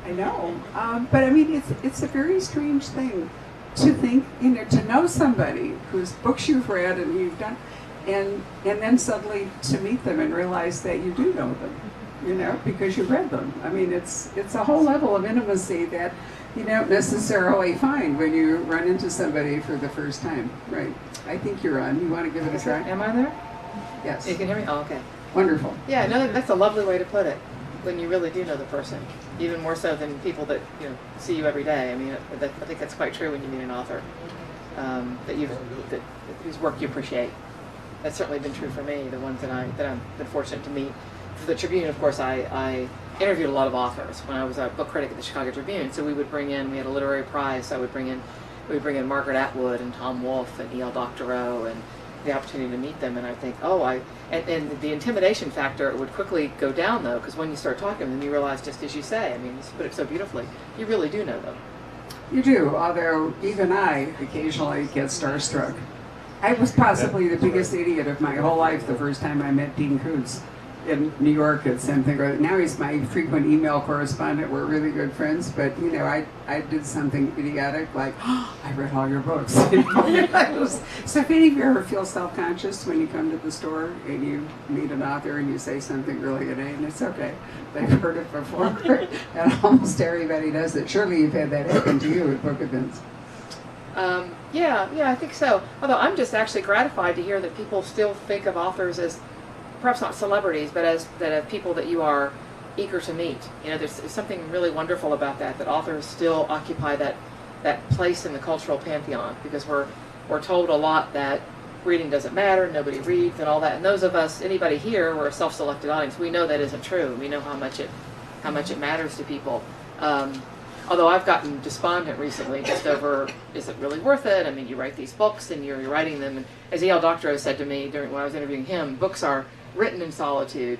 I know, but I mean, it's a very strange thing to think, to know somebody whose books you've read and you've done, and then suddenly to meet them and realize that you do know them, because you've read them. I mean, it's a whole level of intimacy that you don't necessarily find when you run into somebody for the first time. Right. I think you're on. You want to give it a try? Am I there? Yes. You can hear me? Oh, okay. Wonderful. Yeah, no, that's a lovely way to put it. When you really do know the person, even more so than people that see you every day. I mean, I think that's quite true when you meet an author that whose work you appreciate. That's certainly been true for me. The ones that I've been fortunate to meet. For the Tribune, of course, I interviewed a lot of authors when I was a book critic at the Chicago Tribune. So we had a literary prize. So we would bring in Margaret Atwood and Tom Wolfe and E.L. Doctorow, and the opportunity to meet them. And I think, and the intimidation factor would quickly go down, though, because when you start talking to them, you realize, just as you say, I mean, you put it so beautifully, you really do know them. You do, although even I occasionally get starstruck. I was possibly the biggest idiot of my whole life the first time I met Dean Koontz in New York at something. Now he's my frequent email correspondent. We're really good friends, but I did something idiotic like, I read all your books. So if any of you ever feel self-conscious when you come to the store and you meet an author and you say something really inane, it's okay. They've heard it before, and almost everybody does it. Surely you've had that happen to you at book events. Yeah, I think so. Although I'm just actually gratified to hear that people still think of authors as perhaps not celebrities, but as people that you are eager to meet. There's something really wonderful about that authors still occupy that place in the cultural pantheon, because we're told a lot that reading doesn't matter, nobody reads, and all that. And those of us, anybody here, we're a self-selected audience. We know that isn't true. We know how much it matters to people. Although I've gotten despondent recently just over, is it really worth it? I mean, you write these books and you're writing them, and as E.L. Doctorow said to me when I was interviewing him, books are written in solitude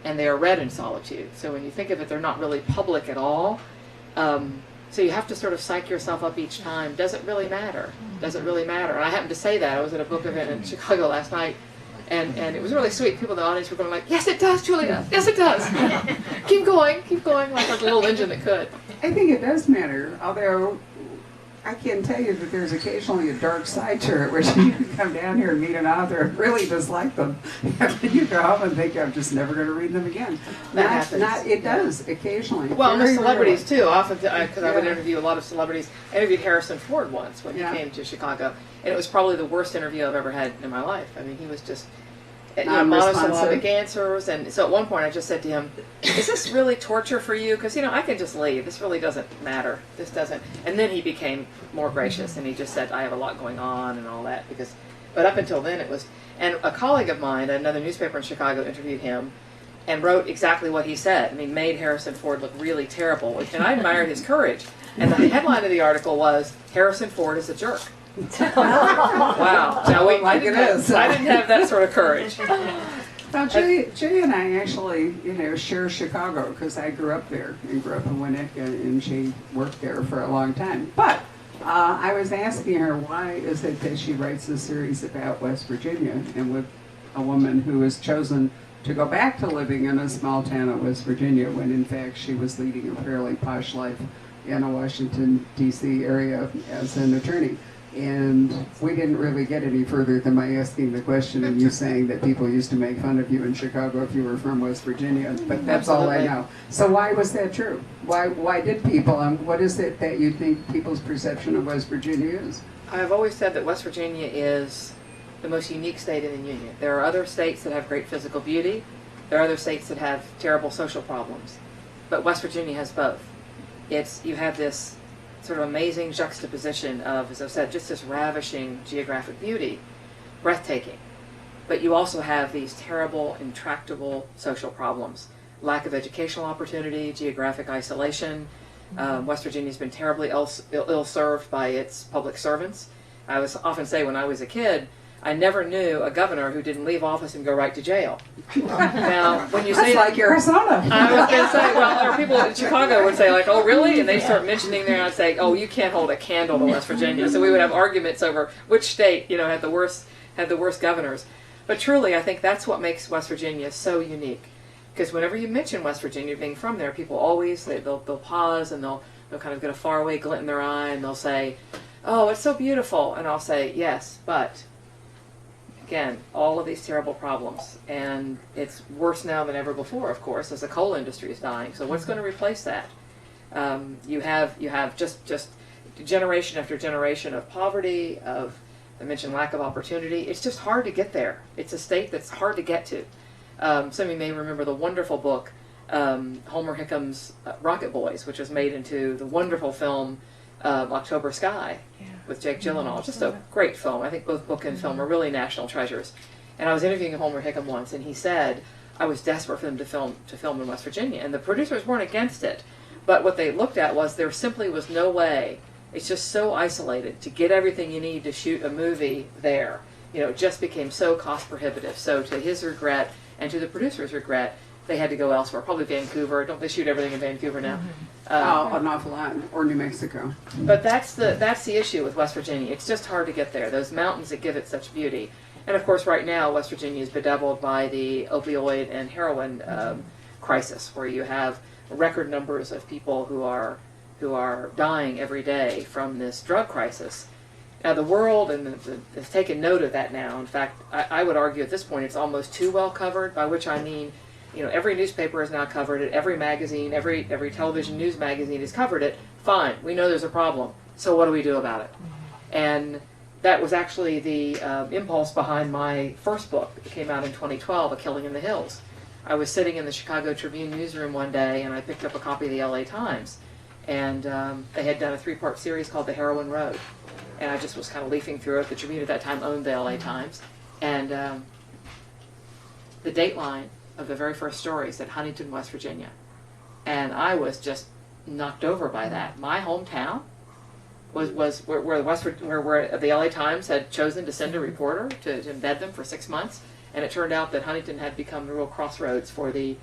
and they are read in solitude. So when you think of it, they're not really public at all. So you have to sort of psych yourself up each time. Does it really matter? Does it really matter? And I happened to say that. I was at a book event in Chicago last night, and it was really sweet. People in the audience were going like, yes, it does, Julia. Yes, it does. keep going, like a little engine that could. I think it does matter, although I can tell you that there's occasionally a dark side to it, where you can come down here and meet an author and really dislike them, and then you go home and think, I'm just never going to read them again. That happens. It does occasionally. Well, and the celebrities too. Often, because I would interview a lot of celebrities. I interviewed Harrison Ford once when he came to Chicago, and it was probably the worst interview I've ever had in my life. I mean, he was just monosyllabic answers, and so at one point I just said to him, is this really torture for you? Because I can just leave. This really doesn't matter. This doesn't. And then he became more gracious, and he just said, I have a lot going on and all that. But up until then it was, and a colleague of mine at another newspaper in Chicago interviewed him and wrote exactly what he said. I mean, made Harrison Ford look really terrible, and I admired his courage. And the headline of the article was, Harrison Ford is a jerk. Wow. Now, I didn't have that sort of courage. Well, Julie and I actually, share Chicago, because I grew up there and grew up in Winnetka, and she worked there for a long time. But I was asking her, why is it that she writes a series about West Virginia, and with a woman who has chosen to go back to living in a small town of West Virginia, when in fact she was leading a fairly posh life in a Washington, D.C. area as an attorney. And we didn't really get any further than my asking the question and you saying that people used to make fun of you in Chicago if you were from West Virginia, but that's all I know. So why was that true? Why did people, and what is it that you think people's perception of West Virginia is? I've always said that West Virginia is the most unique state in the Union. There are other states that have great physical beauty. There are other states that have terrible social problems. But West Virginia has both. You have this sort of amazing juxtaposition of, as I've said, just this ravishing geographic beauty, breathtaking. But you also have these terrible, intractable social problems. Lack of educational opportunity, geographic isolation. West Virginia's been terribly ill-served by its public servants. I was often say when I was a kid, I never knew a governor who didn't leave office and go right to jail. Now, when you say like Arizona, I was going to say, well, or people in Chicago would say like, oh, really? And they start mentioning there, and I'd say, oh, you can't hold a candle to West Virginia. So we would have arguments over which state, had the worst governors. But truly, I think that's what makes West Virginia so unique. Because whenever you mention West Virginia, being from there, people always, they'll pause and they'll kind of get a faraway glint in their eye and they'll say, oh, it's so beautiful. And I'll say, yes, but again, all of these terrible problems. And it's worse now than ever before, of course, as the coal industry is dying. So what's going to replace that? You have just generation after generation of poverty, of, I mentioned, lack of opportunity. It's just hard to get there. It's a state that's hard to get to. Some of you may remember the wonderful book, Homer Hickham's Rocket Boys, which was made into the wonderful film October Sky with Jake Gyllenhaal. Just a great film. I think both book and film are really national treasures. And I was interviewing Homer Hickam once, and he said, I was desperate for them to film in West Virginia. And the producers weren't against it. But what they looked at was there simply was no way. It's just so isolated to get everything you need to shoot a movie there. You know, it just became so cost prohibitive. So to his regret and to the producer's regret, they had to go elsewhere, probably Vancouver. Don't they shoot everything in Vancouver now? An awful lot, or New Mexico. But that's the issue with West Virginia. It's just hard to get there. Those mountains that give it such beauty. And of course, right now, West Virginia is bedeviled by the opioid and heroin crisis, where you have record numbers of people who are dying every day from this drug crisis. Now, the world has taken note of that now. In fact, I would argue at this point it's almost too well covered, by which I mean, you know, every newspaper has now covered it, every magazine, every television news magazine has covered it. Fine, we know there's a problem, so what do we do about it? And that was actually the impulse behind my first book that came out in 2012, A Killing in the Hills. I was sitting in the Chicago Tribune newsroom one day, and I picked up a copy of the LA Times, and they had done a 3-part series called The Heroin Road. And I just was kind of leafing through it. The Tribune at that time owned the LA Times. And the dateline of the very first story said Huntington, West Virginia. And I was just knocked over by that. My hometown was where the LA Times had chosen to send a reporter to embed them for 6 months. And it turned out that Huntington had become the real crossroads for the,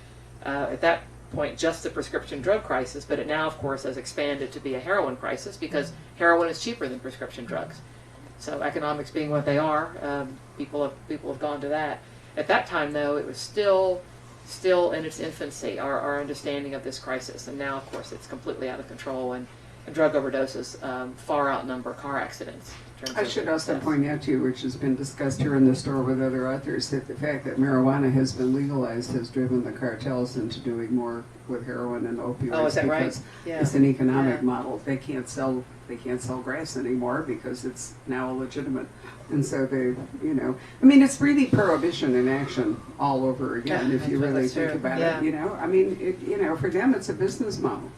at that point, just the prescription drug crisis, but it now, of course, has expanded to be a heroin crisis because heroin is cheaper than prescription drugs. So economics being what they are, people have gone to that. At that time, though, it was still in its infancy, our understanding of this crisis, and now, of course, it's completely out of control, and drug overdoses far outnumber car accidents. I should also point out to you, which has been discussed here in the store with other authors, that the fact that marijuana has been legalized has driven the cartels into doing more with heroin and opioids. Oh, is that right? Because yeah. it's an economic model. They can't sell grass anymore because it's now illegitimate. And so they, you know, I mean, it's really prohibition in action all over again, if you really think about it. You know, I mean, for them, it's a business model.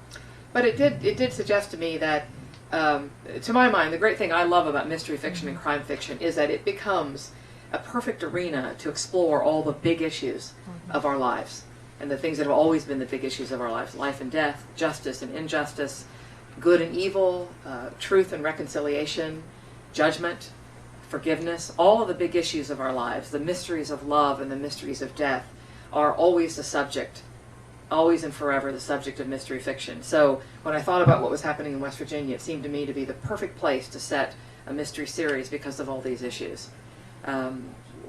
But it did suggest to me that, to my mind, the great thing I love about mystery fiction and crime fiction is that it becomes a perfect arena to explore all the big issues of our lives and the things that have always been the big issues of our lives: life and death, justice and injustice, good and evil, truth and reconciliation, judgment, forgiveness. All of the big issues of our lives, the mysteries of love and the mysteries of death, are always the subject, always and forever the subject of mystery fiction. So when I thought about what was happening in West Virginia, it seemed to me to be the perfect place to set a mystery series because of all these issues.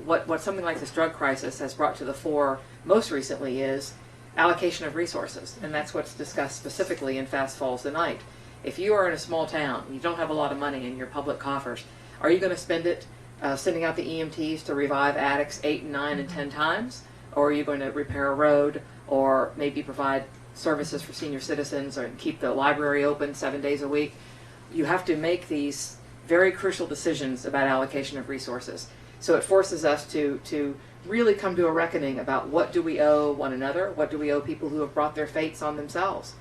What something like this drug crisis has brought to the fore most recently is allocation of resources, and that's what's discussed specifically in Fast Falls Tonight. If you are in a small town, you don't have a lot of money in your public coffers, are you going to spend it sending out the EMTs to revive addicts 8 and 9 and 10 times? Or are you going to repair a road, or maybe provide services for senior citizens, or keep the library open 7 days a week? You have to make these very crucial decisions about allocation of resources. So it forces us to really come to a reckoning about what do we owe one another, what do we owe people who have brought their fates on themselves.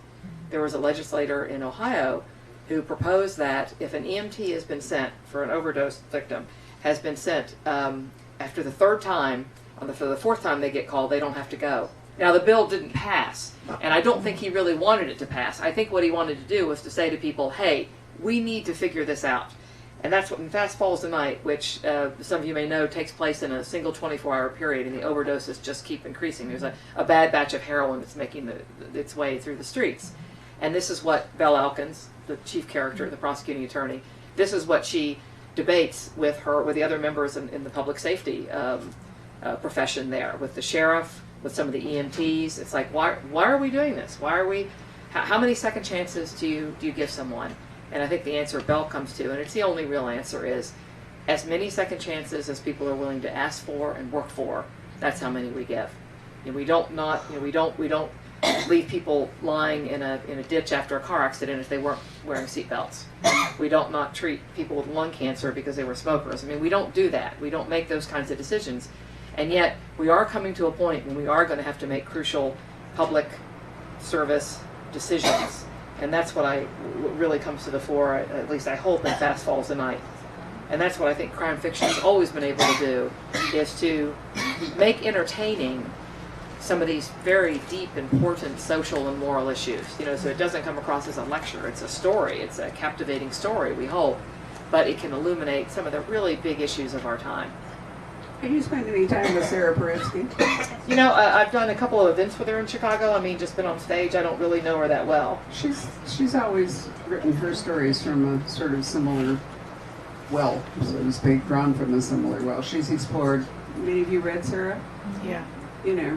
There was a legislator in Ohio who proposed that if an EMT has been sent for an overdose victim, has been sent after the third time, for the fourth time they get called, they don't have to go. Now, the bill didn't pass, and I don't think he really wanted it to pass. I think what he wanted to do was to say to people, hey, we need to figure this out. And that's what in Fast Falls Tonight, which some of you may know takes place in a single 24-hour period, and the overdoses just keep increasing. There's a bad batch of heroin that's making its way through the streets. And this is what Belle Elkins, the chief character, the prosecuting attorney, this is what she debates with the other members in the public safety profession there, with the sheriff, with some of the EMTs. It's like, why are we doing this? Why are we? How many second chances do you give someone? And I think the answer Bell comes to, and it's the only real answer, is as many second chances as people are willing to ask for and work for. That's how many we give. We don't leave people lying in a ditch after a car accident if they weren't wearing seatbelts. We don't not treat people with lung cancer because they were smokers. I mean, we don't do that. We don't make those kinds of decisions. And yet, we are coming to a point when we are going to have to make crucial public service decisions. And that's what really comes to the fore, at least I hope, in Fast Falls tonight. And that's what I think crime fiction has always been able to do, is to make entertaining some of these very deep, important social and moral issues. So it doesn't come across as a lecture. It's a story. It's a captivating story, we hope. But it can illuminate some of the really big issues of our time. Have you spent any time with Sarah Paretsky? I've done a couple of events with her in Chicago. I mean, just been on stage. I don't really know her that well. She's always written her stories from a sort of similar well, so to speak, drawn from a similar well. She's explored. Many of you read Sarah? Yeah.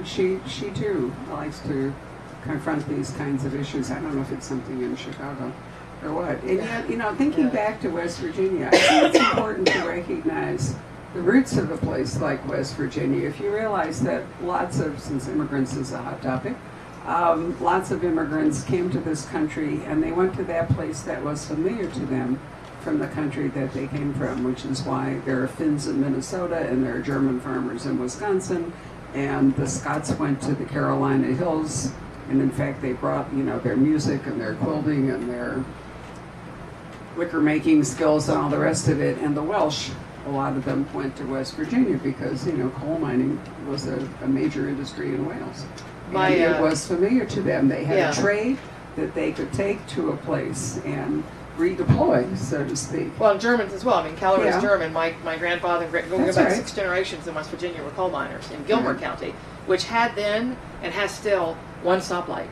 She too likes to confront these kinds of issues. I don't know if it's something in Chicago or what. And yet, thinking back to West Virginia, I think it's important to recognize the roots of a place like West Virginia. If you realize that since immigrants is a hot topic, lots of immigrants came to this country and they went to that place that was familiar to them from the country that they came from, which is why there are Finns in Minnesota and there are German farmers in Wisconsin, and the Scots went to the Carolina Hills, and in fact they brought their music and their quilting and their liquor making skills and all the rest of it, and the Welsh, a lot of them went to West Virginia because coal mining was a major industry in Wales. And it was familiar to them. They had a trade that they could take to a place and redeploy, so to speak. Well, Germans as well. I mean, Keller is German. My grandfather, going back 6 generations in West Virginia, were coal miners in Gilmer County, which had then and has still one stoplight.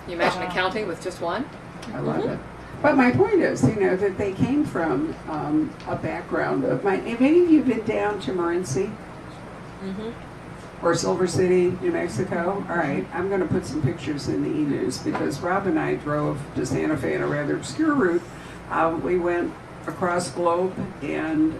Can you imagine a county with just one? I love it. But my point is, that they came from a background of have any of you been down to Morenci? Or Silver City, New Mexico? All right, I'm going to put some pictures in the e-news because Rob and I drove to Santa Fe in a rather obscure route. We went across Globe and,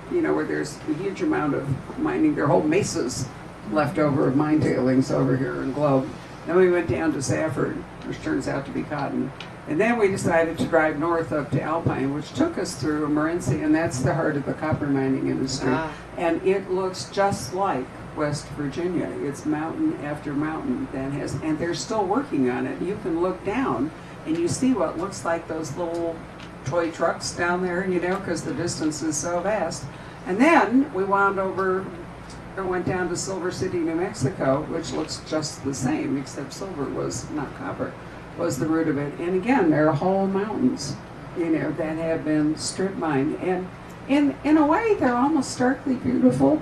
where there's a huge amount of mining. There are whole mesas left over of mine tailings over here in Globe. Then we went down to Safford, which turns out to be cotton. And then we decided to drive north up to Alpine, which took us through Morenci, and that's the heart of the copper mining industry. And it looks just like West Virginia. It's mountain after mountain and they're still working on it. You can look down and you see what looks like those little toy trucks down there, because the distance is so vast. And then we went down to Silver City, New Mexico, which looks just the same, except silver was not copper, was the root of it. And again, there are whole mountains, that have been strip mined. And in a way, they're almost starkly beautiful,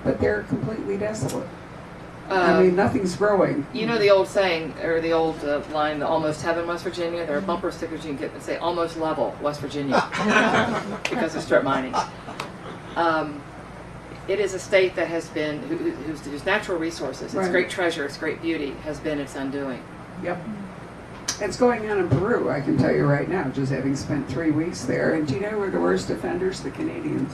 but they're completely desolate. Nothing's growing. You know the old saying, or the old line, almost heaven, West Virginia? There are bumper stickers you can get that say almost level, West Virginia, because of strip mining. It is a state that has been, whose natural resources, its great treasure, its great beauty, has been its undoing. Yep. It's going on in Peru, I can tell you right now, just having spent 3 weeks there. And do you know who are the worst offenders? The Canadians.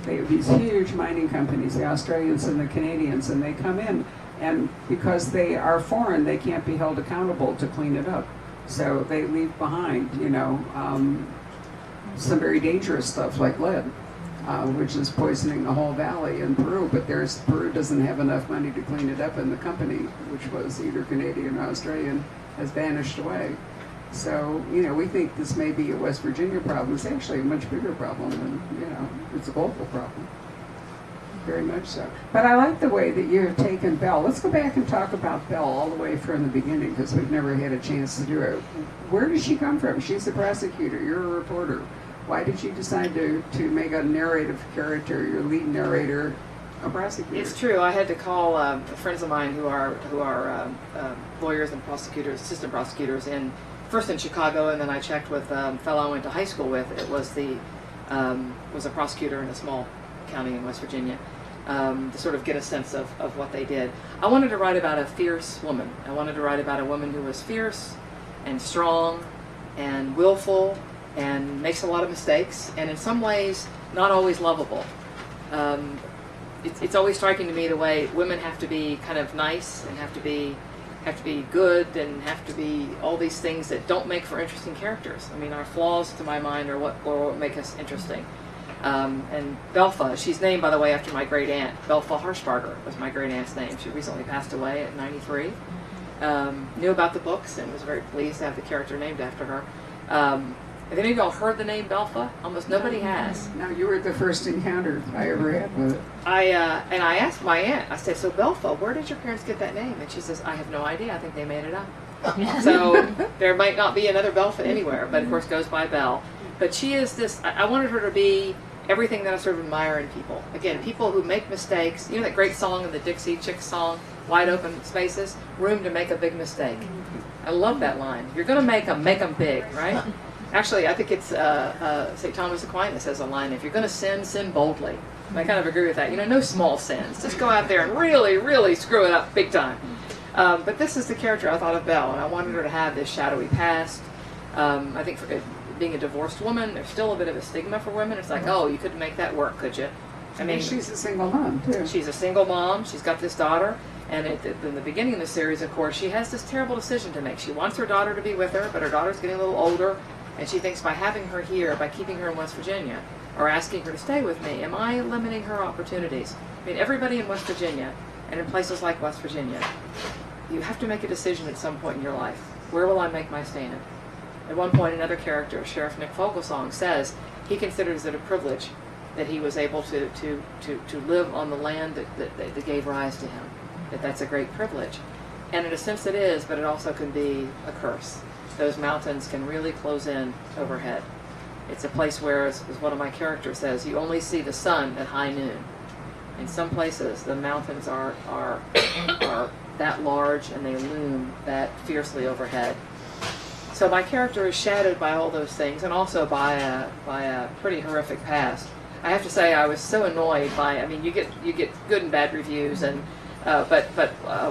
They have these huge mining companies, the Australians and the Canadians, and they come in, and because they are foreign, they can't be held accountable to clean it up. So they leave behind, some very dangerous stuff like lead, which is poisoning the whole valley in Peru. But Peru doesn't have enough money to clean it up, and the company, which was either Canadian or Australian, has vanished away. So, we think this may be a West Virginia problem. It's actually a much bigger problem than, it's a global problem. Very much so. But I like the way that you have taken Belle. Let's go back and talk about Belle all the way from the beginning, because we've never had a chance to do it. Where does she come from? She's a prosecutor. You're a reporter. Why did you decide to make a narrative character, your lead narrator, a prosecutor? It's true. I had to call friends of mine who are lawyers and prosecutors, assistant prosecutors, first in Chicago, and then I checked with a fellow I went to high school with. It was was a prosecutor in a small county in West Virginia, to sort of get a sense of what they did. I wanted to write about a fierce woman. I wanted to write about a woman who was fierce and strong and willful and makes a lot of mistakes, and in some ways not always lovable. It's always striking to me the way women have to be kind of nice and have to be good and have to be all these things that don't make for interesting characters. I mean, our flaws, to my mind, are what make us interesting. And Belfa, she's named, by the way, after my great aunt. Belfa Harshbarger was my great aunt's name. She recently passed away at 93. Knew about the books and was very pleased to have the character named after her. Have any of y'all heard the name Belfa? Almost nobody has. No, you were the first encounter I ever had with it. I asked my aunt, I said, so Belfa, where did your parents get that name? And she says, I have no idea. I think they made it up. So there might not be another Belfa anywhere, but of course goes by Belle. But she is this, I wanted her to be everything that I sort of admire in people. Again, people who make mistakes. You know that great song in the Dixie Chicks song, Wide Open Spaces? Room to make a big mistake. I love that line. If you're going to make them big, right? Actually, I think it's St. Thomas Aquinas has a line, if you're going to sin, sin boldly. And I kind of agree with that. You know, no small sins. Just go out there and really, really screw it up big time. But this is the character I thought of Belle, and I wanted her to have this shadowy past. I think for being a divorced woman, there's still a bit of a stigma for women. It's like, oh, you couldn't make that work, could you? I mean, she's a single mom, too. She's a single mom. She's got this daughter. And in the beginning of the series, of course, she has this terrible decision to make. She wants her daughter to be with her, but her daughter's getting a little older. And she thinks by having her here, by keeping her in West Virginia, or asking her to stay with me, am I limiting her opportunities? I mean, everybody in West Virginia, and in places like West Virginia, you have to make a decision at some point in your life. Where will I make my stand? At one point, another character, Sheriff Nick Fogelsong, says he considers it a privilege that he was able to live on the land that gave rise to him. That's a great privilege. And in a sense it is, but it also can be a curse. Those mountains can really close in overhead. It's a place where, as one of my characters says, you only see the sun at high noon. In some places, the mountains are that large and they loom that fiercely overhead. So my character is shadowed by all those things, and also by a pretty horrific past. I have to say, I was so annoyed by. I mean, you get good and bad reviews, and but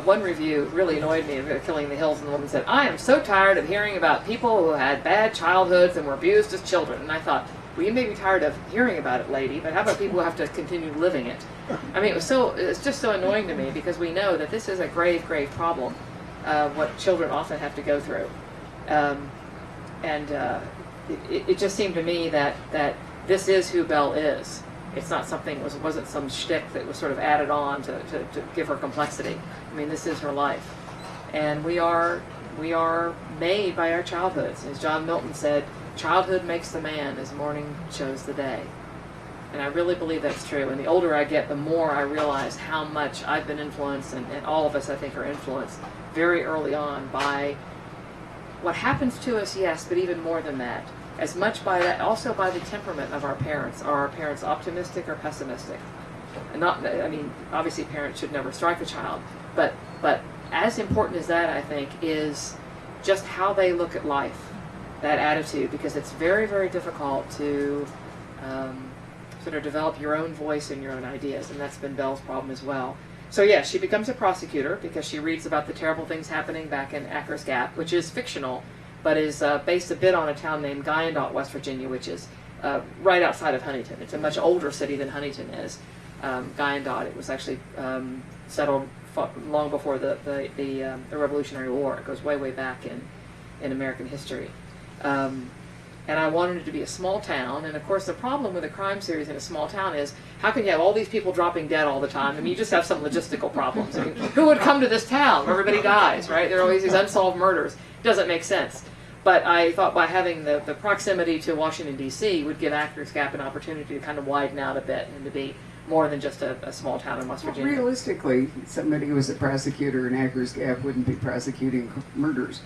one review really annoyed me of Killing the Hills, and the woman said, "I am so tired of hearing about people who had bad childhoods and were abused as children." And I thought, well, you may be tired of hearing about it, lady, but how about people who have to continue living it? I mean, it's just so annoying to me, because we know that this is a grave, grave problem, what children often have to go through. It just seemed to me that this is who Belle is. It's not something, wasn't some shtick that was sort of added on to give her complexity. I mean, this is her life. And we are made by our childhoods. As John Milton said, childhood makes the man as morning shows the day. And I really believe that's true. And the older I get, the more I realize how much I've been influenced, and all of us, I think, are influenced very early on by what happens to us, yes, but even more than that. As much by that, also by the temperament of our parents. Are our parents optimistic or pessimistic? And not, I mean, obviously parents should never strike a child, but as important as that, I think, is just how they look at life, that attitude, because it's very, very difficult to sort of develop your own voice and your own ideas, and that's been Belle's problem as well. So yeah, she becomes a prosecutor because she reads about the terrible things happening back in Acres Gap, which is fictional, but is based a bit on a town named Guyandotte, West Virginia, which is right outside of Huntington. It's a much older city than Huntington is. Guyandotte, it was actually settled long before the Revolutionary War. It goes way, way back in American history. And I wanted it to be a small town. And of course, the problem with a crime series in a small town is, how can you have all these people dropping dead all the time? I mean, you just have some logistical problems. I mean, who would come to this town where everybody dies, right? There are always these unsolved murders. It doesn't make sense. But I thought by having the proximity to Washington, D.C. would give Acres Gap an opportunity to kind of widen out a bit and to be more than just a small town in West Virginia. Well, realistically, somebody who was a prosecutor in Acres Gap wouldn't be prosecuting murders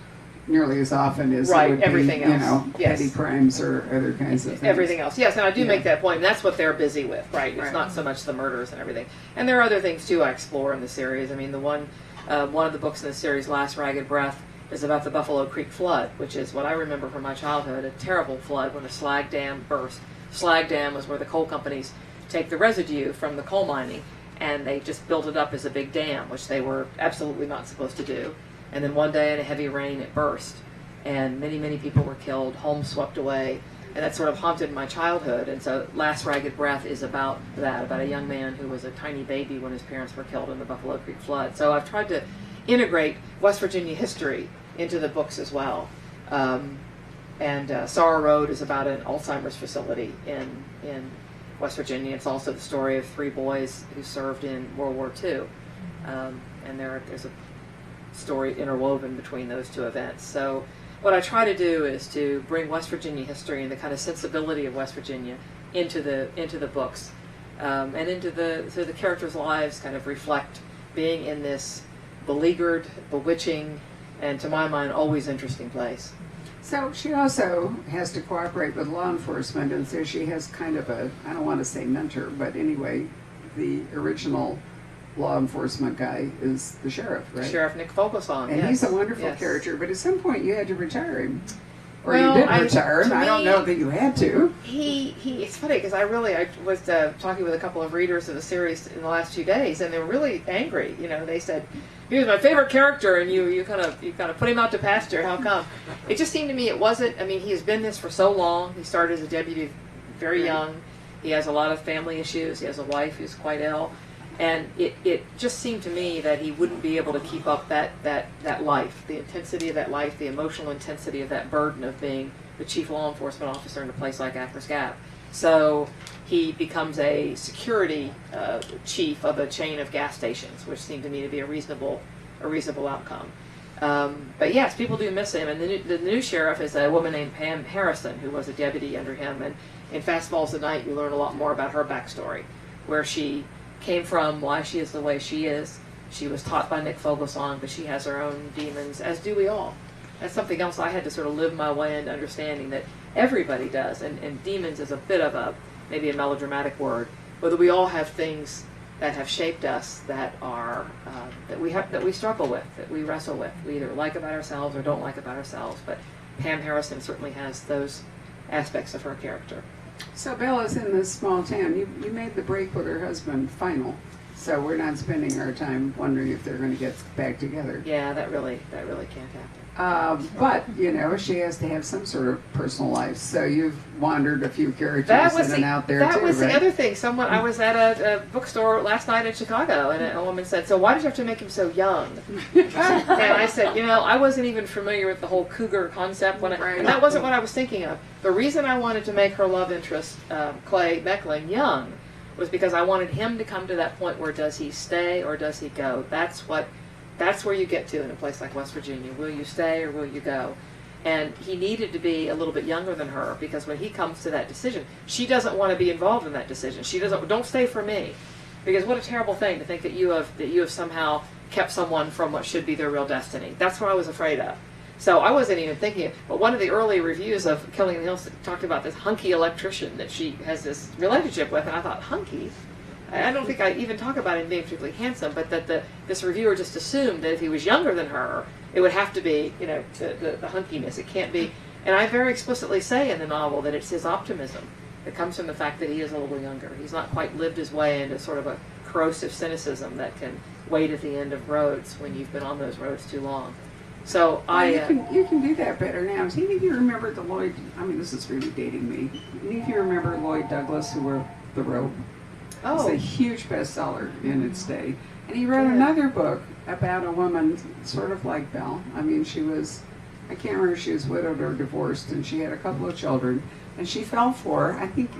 nearly as often as right, it would everything be, else. you know, Yes. petty crimes or other kinds of things. Everything else, yes, and I do make that point. And that's what they're busy with, right? It's Right. not so much the murders and everything. And there are other things too I explore in the series. I mean, the one of the books in the series, Last Ragged Breath, is about the Buffalo Creek flood, which is what I remember from my childhood, a terrible flood when a slag dam burst. Slag dam was where the coal companies take the residue from the coal mining and they just built it up as a big dam, which they were absolutely not supposed to do. And then one day in a heavy rain, it burst, and many, many people were killed, homes swept away, and that sort of haunted my childhood. And so Last Ragged Breath is about that, about a young man who was a tiny baby when his parents were killed in the Buffalo Creek flood. So I've tried to integrate West Virginia history into the books as well. Sorrow Road is about an Alzheimer's facility in West Virginia. It's also the story of 3 boys who served in World War II. And there's a story interwoven between those 2 events. So what I try to do is to bring West Virginia history and the kind of sensibility of West Virginia into the books, and so the characters' lives kind of reflect being in this beleaguered, bewitching, and to my mind always interesting place. So she also has to cooperate with law enforcement, and so she has kind of a, I don't want to say mentor, but anyway, the original law enforcement guy is the sheriff, right? Sheriff Nick Fogelsong, and yes. he's a wonderful Yes. character, but at some point you had to retire him. Or Well, you did retire him. to I don't me, know that you had to. It's funny because I was talking with a couple of readers of the series in the last few days, and they were really angry. You know, they said he was my favorite character, and you kind of put him out to pasture. How come? It just seemed to me it wasn't. I mean, he has been this for so long. He started as a deputy very young. He has a lot of family issues. He has a wife who's quite ill. And it just seemed to me that he wouldn't be able to keep up that life, the intensity of that life, the emotional intensity of that burden of being the chief law enforcement officer in a place like Actors Gap. So he becomes a security chief of a chain of gas stations, which seemed to me to be a reasonable outcome. But yes, people do miss him. And the new sheriff is a woman named Pam Harrison, who was a deputy under him. And in Fast Falls the Night, you learn a lot more about her backstory, where she came from, why she is the way she is. She was taught by Nick Fogelsong, but she has her own demons, as do we all. That's something else I had to sort of live my way into understanding that everybody does, and demons is a bit of maybe a melodramatic word, but that we all have things that have shaped us that are that we struggle with, that we wrestle with, we either like about ourselves or don't like about ourselves. But Pam Harrison certainly has those aspects of her character. So Bella's in this small town. You made the break with her husband final, so we're not spending our time wondering if they're going to get back together. Yeah, that really can't happen. But you know, she has to have some sort of personal life. So you've wandered a few characters in and out there too, That was right? the other thing. I was at a bookstore last night in Chicago, and a woman said, "So why did you have to make him so young?" And I said, I wasn't even familiar with the whole cougar concept and that wasn't what I was thinking of. The reason I wanted to make her love interest, Clay Meckling, young, was because I wanted him to come to that point where does he stay or does he go? That's where you get to in a place like West Virginia. Will you stay or will you go? And he needed to be a little bit younger than her, because when he comes to that decision, she doesn't want to be involved in that decision. She don't stay for me. Because what a terrible thing to think that you have somehow kept someone from what should be their real destiny. That's what I was afraid of. So I wasn't even thinking, but one of the early reviews of Killing in the Hills talked about this hunky electrician that she has this relationship with, and I thought, hunky? I don't think I even talk about him being particularly handsome, but that this reviewer just assumed that if he was younger than her, it would have to be, the hunkiness. It can't be. And I very explicitly say in the novel that it's his optimism that comes from the fact that he is a little younger. He's not quite lived his way into sort of a corrosive cynicism that can wait at the end of roads when you've been on those roads too long. So you can do that better now. Do any of you remember the Lloyd? I mean, this is really dating me. Any of you remember Lloyd Douglas, who wrote The Rope? It's a huge bestseller in its day. And he wrote another book about a woman sort of like Belle. I mean, I can't remember if she was widowed or divorced, and she had a couple of children. And she fell for, I think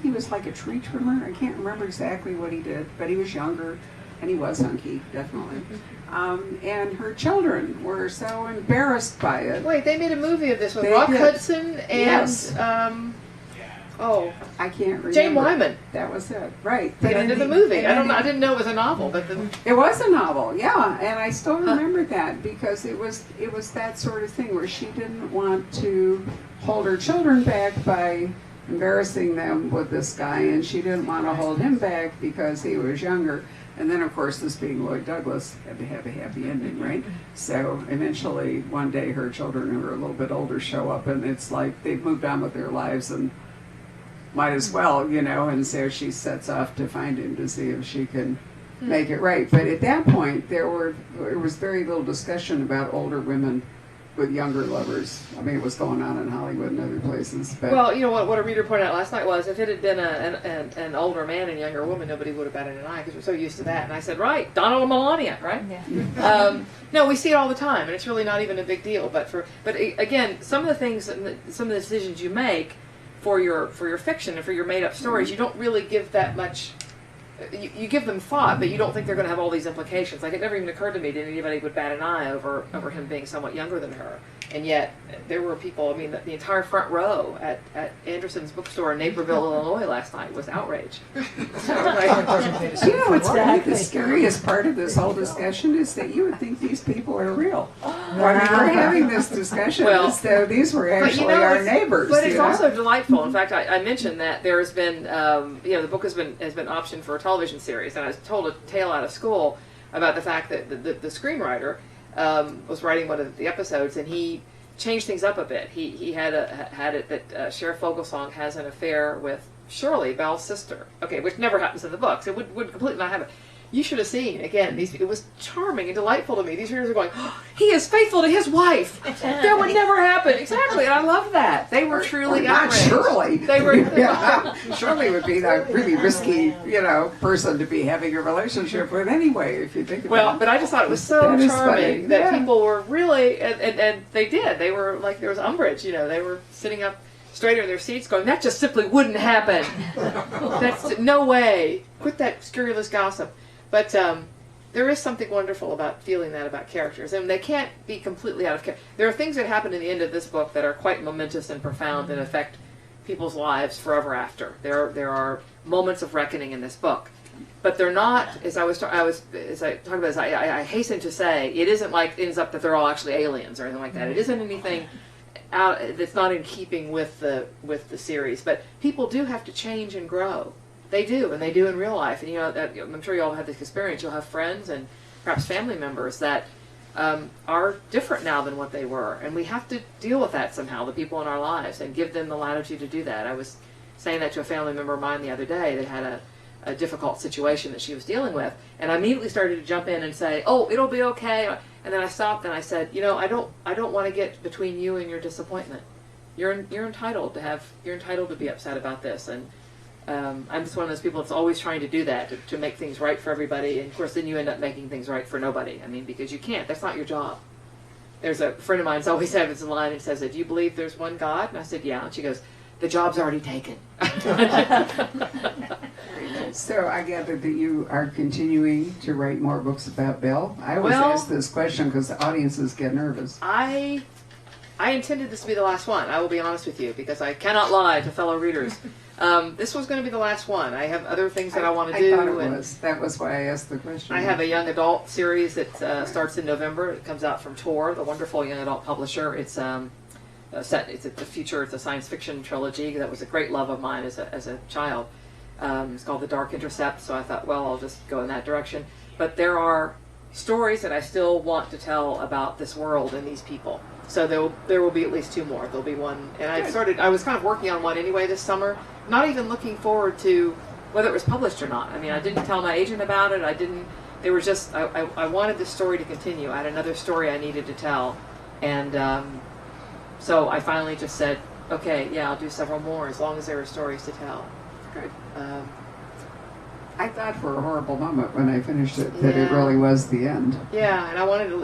he was like a tree trimmer. I can't remember exactly what he did, but he was younger, and he was hunky, definitely. And her children were so embarrassed by it. Wait, they made a movie of this with They Rock did. Hudson and Yes. I can't remember. Jane Wyman. That was it, right? They did the movie. I didn't know it was a novel, but it was a novel, yeah, and I still remember that because it was that sort of thing where she didn't want to hold her children back by embarrassing them with this guy, and she didn't want to hold him back because he was younger. And then, of course, this being Lloyd Douglas had to have a happy ending, right? So eventually, one day, her children, who are a little bit older, show up, and it's like they've moved on with their lives and might as well, and so she sets off to find him to see if she can make it right. But at that point, there was very little discussion about older women with younger lovers. I mean, it was going on in Hollywood and other places. But Well, you know what a reader pointed out last night was if it had been an older man and younger woman, nobody would have batted an eye because we're so used to that. And I said, right, Donald and Melania, right? Yeah. No, we see it all the time, and it's really not even a big deal. But again, some of the things, some of the decisions you make for your fiction and for your made up stories, you don't really give that much. You give them thought, but you don't think they're going to have all these implications. Like, it never even occurred to me that anybody would bat an eye over him being somewhat younger than her. And yet, there were people, I mean, the entire front row at Anderson's Bookstore in Naperville, Illinois last night was outraged. So, like, you know what's really the scariest part of this whole discussion is that you would think these people are real. I mean, we're having this discussion as though these were actually our neighbors. But it's also delightful. In fact, I mentioned that there has been, the book has been optioned for a television series, and I was told a tale out of school about the fact that the screenwriter was writing one of the episodes, and he changed things up a bit. He had it that Sheriff Vogelsong has an affair with Shirley, Belle's sister. Okay, which never happens in the books. It would completely not happen. You should have seen, again, it was charming and delightful to me. These readers are going, oh, he is faithful to his wife. That would never happen. Exactly, and I love that. They were truly not outraged. Shirley. They were. Yeah, Shirley would be the really risky, person to be having a relationship with anyway, if you think about it. But I just thought it was so That is charming funny. that Yeah. people were really, and they did. They were like, there was umbrage, they were sitting up straighter in their seats going, that just simply wouldn't happen. That's no way. Quit that scurrilous gossip. But there is something wonderful about feeling that about characters, and they can't be completely out of character. There are things that happen in the end of this book that are quite momentous and profound and affect people's lives forever after. There are moments of reckoning in this book, but they're not. As I talked about this, I hasten to say it isn't like it ends up that they're all actually aliens or anything like that. It isn't anything out that's not in keeping with the series. But people do have to change and grow. They do, and they do in real life. And I'm sure you all have this experience. You'll have friends and perhaps family members that are different now than what they were, and we have to deal with that somehow. The people in our lives, and give them the latitude to do that. I was saying that to a family member of mine the other day that had a difficult situation that she was dealing with, and I immediately started to jump in and say, "Oh, it'll be okay." And then I stopped and I said, I don't want to get between you and your disappointment. You're entitled to be upset about this, and I'm just one of those people that's always trying to do that, to make things right for everybody, and of course then you end up making things right for nobody. I mean, because you can't. That's not your job. There's a friend of mine's always has a line and says, "Do you believe there's one God?" And I said, "Yeah." And she goes, "The job's already taken." So I gather that you are continuing to write more books about Belle. I always ask this question because the audiences get nervous. I intended this to be the last one. I will be honest with you, because I cannot lie to fellow readers. This was going to be the last one. I have other things that I want to do. I thought it was. That was why I asked the question. I have a young adult series that starts in November. It comes out from Tor, the wonderful young adult publisher. It's it's a science fiction trilogy that was a great love of mine as a child. It's called The Dark Intercept, so I thought, well, I'll just go in that direction. But there are stories that I still want to tell about this world and these people. So there will be at least 2 more. There'll be one, and I was kind of working on one anyway this summer, not even looking forward to whether it was published or not. I mean, I didn't tell my agent about it. They were just, I wanted this story to continue. I had another story I needed to tell, and so I finally just said, okay, yeah, I'll do several more as long as there are stories to tell. Good. I thought for a horrible moment when I finished it that it really was the end. Yeah, and I wanted to.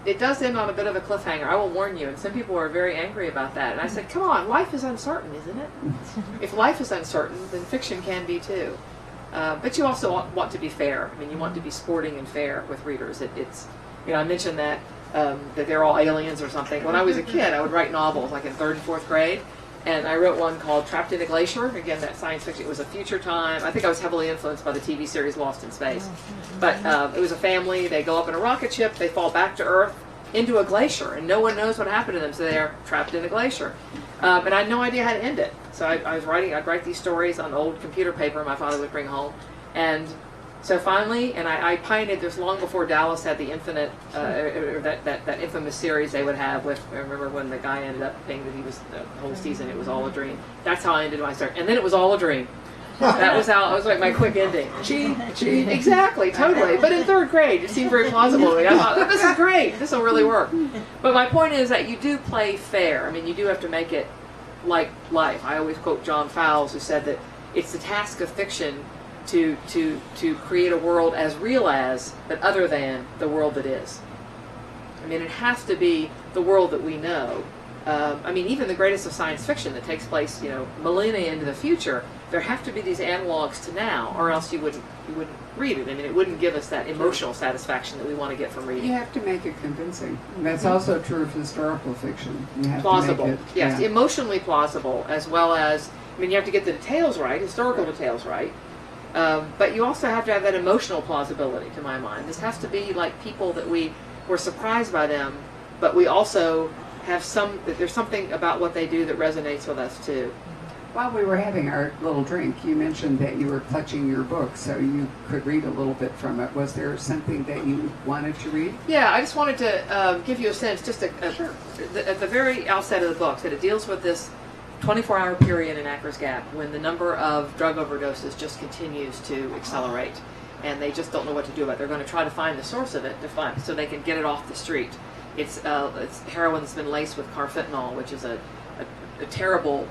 It does end on a bit of a cliffhanger. I will warn you. And some people are very angry about that. And I said, come on, life is uncertain, isn't it? If life is uncertain, then fiction can be too. But you also want to be fair. I mean, you want to be sporting and fair with readers. It's I mentioned that they're all aliens or something. When I was a kid, I would write novels like in 3rd and 4th grade. And I wrote one called Trapped in a Glacier. Again, that science fiction. It was a future time. I think I was heavily influenced by the TV series Lost in Space. But it was a family. They go up in a rocket ship. They fall back to Earth into a glacier. And no one knows what happened to them. So they are trapped in a glacier. And I had no idea how to end it. So I'd write these stories on old computer paper my father would bring home. And so finally, and I pioneered this long before Dallas had the infinite, that infamous series they would have with, I remember when the guy ended up thinking that he was, the whole season it was all a dream. That's how I ended my story. And then it was all a dream. That was like my quick ending. Gee. Exactly, totally. But in third grade, it seemed very plausible to me. I thought, this is great. This will really work. But my point is that you do play fair. I mean, you do have to make it like life. I always quote John Fowles, who said that it's the task of fiction to create a world as real as, but other than, the world that is. I mean, it has to be the world that we know. I mean, even the greatest of science fiction that takes place, millennia into the future, there have to be these analogs to now, or else you wouldn't read it. I mean, it wouldn't give us that emotional satisfaction that we want to get from reading. You have to make it convincing. And that's also true of historical fiction. You have Plausible, to make it, yes, emotionally plausible, as well as, I mean, you have to get the details right, historical details right, but you also have to have that emotional plausibility, to my mind. This has to be like people that we're surprised by them, but we also have there's something about what they do that resonates with us too. While we were having our little drink, you mentioned that you were clutching your book so you could read a little bit from it. Was there something that you wanted to read? Yeah, I just wanted to give you a sense, just Sure. at the very outset of the book, that it deals with this 24-hour period in Acker's Gap when the number of drug overdoses just continues to accelerate, and they just don't know what to do about it. They're going to try to find the source of it so they can get it off the street. It's heroin that's been laced with carfentanil, which is a terrible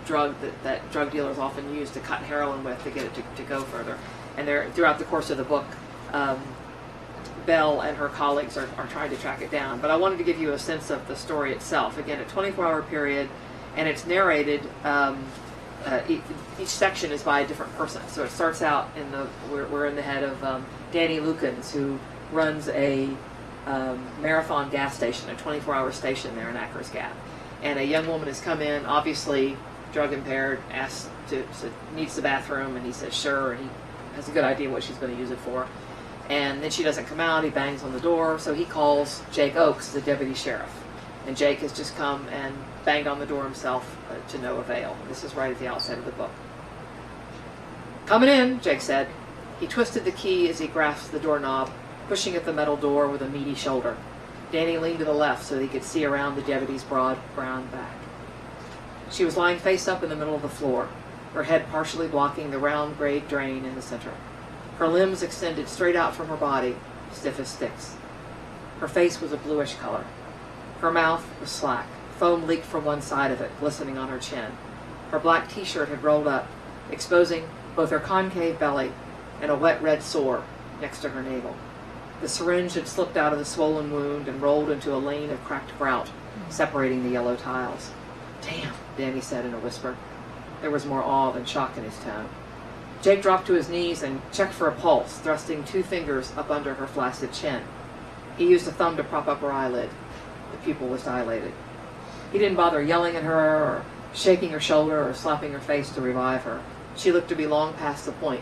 drug that drug dealers often use to cut heroin with to get it to go further. And throughout the course of the book, Belle and her colleagues are trying to track it down. But I wanted to give you a sense of the story itself. Again, a 24-hour period, and it's narrated. Each section is by a different person. So it starts out we're in the head of Danny Lukens, who runs a Marathon gas station, a 24-hour station there in Acker's Gap. And a young woman has come in, obviously drug impaired, needs the bathroom, and he says sure, and he has a good idea what she's going to use it for. And then she doesn't come out, he bangs on the door, so he calls Jake Oakes, the deputy sheriff. And Jake has just come and banged on the door himself to no avail. This is right at the outset of the book. "Coming in," Jake said. He twisted the key as he grasped the doorknob, pushing at the metal door with a meaty shoulder. Danny leaned to the left so that he could see around the deputy's broad brown back. She was lying face up in the middle of the floor, her head partially blocking the round gray drain in the center. Her limbs extended straight out from her body, stiff as sticks. Her face was a bluish color. Her mouth was slack. Foam leaked from one side of it, glistening on her chin. Her black t-shirt had rolled up, exposing both her concave belly and a wet red sore next to her navel. The syringe had slipped out of the swollen wound and rolled into a lane of cracked grout, separating the yellow tiles. "Damn," Danny said in a whisper. There was more awe than shock in his tone. Jake dropped to his knees and checked for a pulse, thrusting 2 fingers up under her flaccid chin. He used a thumb to prop up her eyelid. The pupil was dilated. He didn't bother yelling at her or shaking her shoulder or slapping her face to revive her. She looked to be long past the point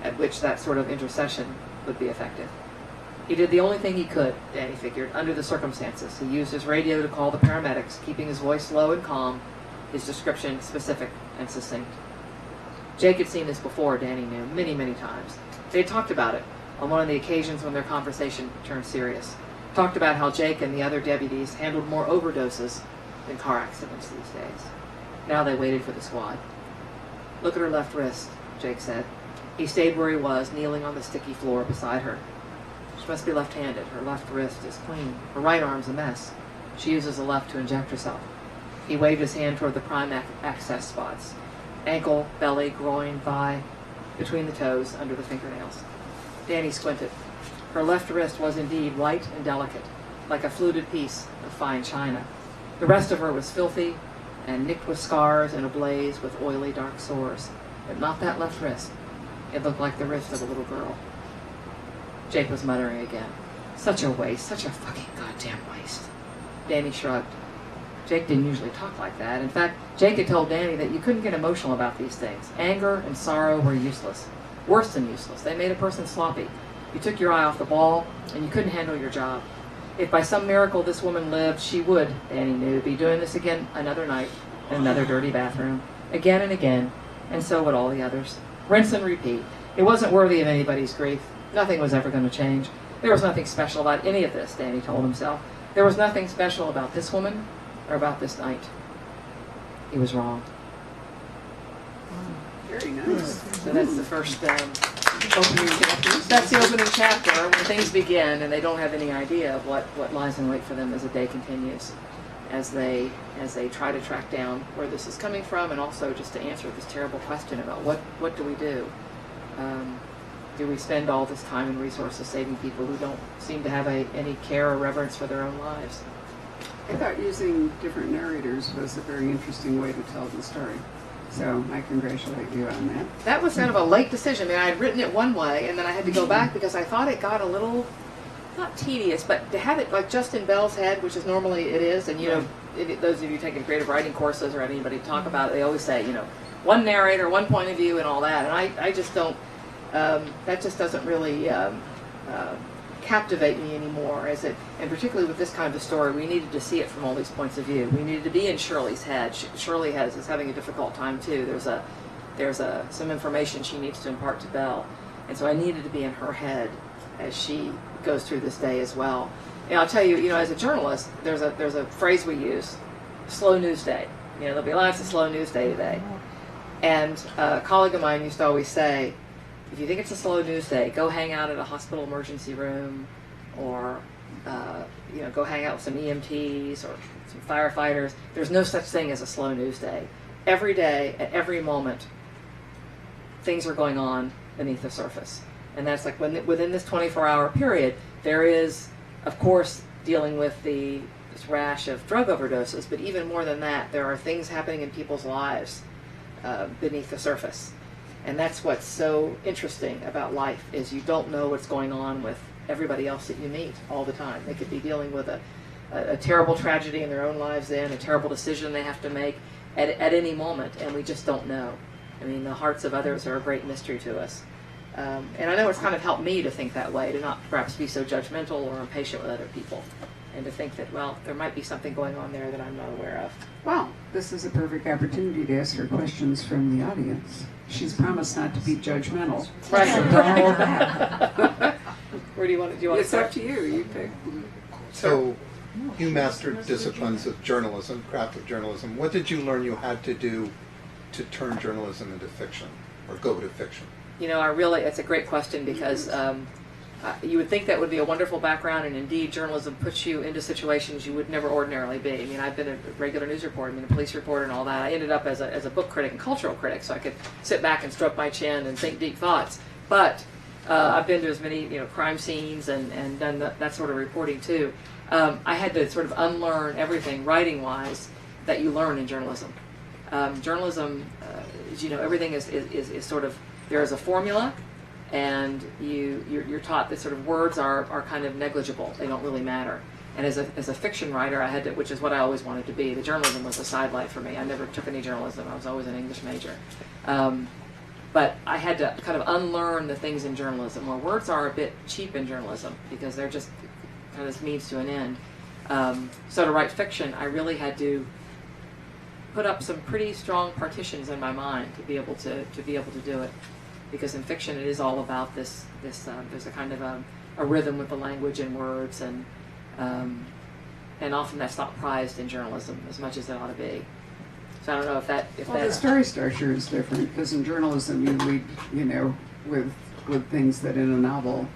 at which that sort of intercession would be effective. He did the only thing he could, Danny figured, under the circumstances. He used his radio to call the paramedics, keeping his voice low and calm, his description specific and succinct. Jake had seen this before, Danny knew, many, many times. They had talked about it on one of the occasions when their conversation turned serious. Talked about how Jake and the other deputies handled more overdoses than car accidents these days. Now they waited for the squad. "Look at her left wrist," Jake said. He stayed where he was, kneeling on the sticky floor beside her. "She must be left-handed. Her left wrist is clean. Her right arm's a mess. She uses the left to inject herself." He waved his hand toward the prime access spots. Ankle, belly, groin, thigh, between the toes, under the fingernails. Danny squinted. Her left wrist was indeed white and delicate, like a fluted piece of fine china. The rest of her was filthy and nicked with scars and ablaze with oily dark sores. But not that left wrist. It looked like the wrist of a little girl. Jake was muttering again. "Such a waste, such a fucking goddamn waste." Danny shrugged. Jake didn't usually talk like that. In fact, Jake had told Danny that you couldn't get emotional about these things. Anger and sorrow were useless. Worse than useless. They made a person sloppy. You took your eye off the ball, and you couldn't handle your job. If by some miracle this woman lived, she would, Danny knew, be doing this again another night in another dirty bathroom. Again and again, and so would all the others. Rinse and repeat. It wasn't worthy of anybody's grief. Nothing was ever going to change. There was nothing special about any of this, Danny told himself. There was nothing special about this woman or about this night. He was wrong. Very nice. So that's the first. Opening chapters. That's the opening chapter when things begin, and they don't have any idea of what lies in wait for them as the day continues, as they try to track down where this is coming from, and also just to answer this terrible question about what do we do. Do we spend all this time and resources saving people who don't seem to have any care or reverence for their own lives? I thought using different narrators was a very interesting way to tell the story. So I congratulate you on that. That was kind of a late decision. I mean, I had written it one way, and then I had to go back because I thought it got a little, not tedious, but to have it like just in Belle's head, which is normally it is, and those of you taking creative writing courses or anybody talk about it, they always say, one narrator, one point of view, and all that. And I just don't, that just doesn't really captivate me anymore, and particularly with this kind of a story, we needed to see it from all these points of view. We needed to be in Shirley's head. Shirley is having a difficult time too. There's some information she needs to impart to Belle, and so I needed to be in her head as she goes through this day as well. And I'll tell you, as a journalist, there's a phrase we use, slow news day. There'll be lots of slow news day today. And a colleague of mine used to always say, if you think it's a slow news day, go hang out at a hospital emergency room, or go hang out with some EMTs or some firefighters. There's no such thing as a slow news day. Every day, at every moment, things are going on beneath the surface. And that's like within this 24-hour period, there is, of course, dealing with this rash of drug overdoses, but even more than that, there are things happening in people's lives beneath the surface. And that's what's so interesting about life, is you don't know what's going on with everybody else that you meet all the time. They could be dealing with a terrible tragedy in their own lives then, a terrible decision they have to make at any moment, and we just don't know. I mean, the hearts of others are a great mystery to us. And I know it's kind of helped me to think that way, to not perhaps be so judgmental or impatient with other people, and to think that, well, there might be something going on there that I'm not aware of. Well, this is a perfect opportunity to ask her questions from the audience. She's promised not to be judgmental. Right. So don't hold back. Where do you want to It's start? up to you. You pick. So, you mastered disciplines of journalism, craft of journalism. What did you learn you had to do to turn journalism into fiction, or go to fiction? It's a great question, because you would think that would be a wonderful background, and indeed journalism puts you into situations you would never ordinarily be. I mean, I've been a regular news reporter, a police reporter and all that. I ended up as a book critic and cultural critic, so I could sit back and stroke my chin and think deep thoughts. But I've been to as many crime scenes and done that sort of reporting too. I had to sort of unlearn everything writing-wise that you learn in journalism. Journalism, everything is sort of, there is a formula, and you're taught that sort of words are kind of negligible. They don't really matter. And as a fiction writer, I had to, which is what I always wanted to be. The journalism was a sidelight for me. I never took any journalism. I was always an English major. But I had to kind of unlearn the things in journalism, where words are a bit cheap in journalism because they're just kind of means to an end. So to write fiction, I really had to put up some pretty strong partitions in my mind to be able to do it. Because in fiction, it is all about this. There's a kind of a rhythm with the language and words, and often that's not prized in journalism as much as it ought to be. So I don't know if The story structure is different, because in journalism you lead, with things that in a novel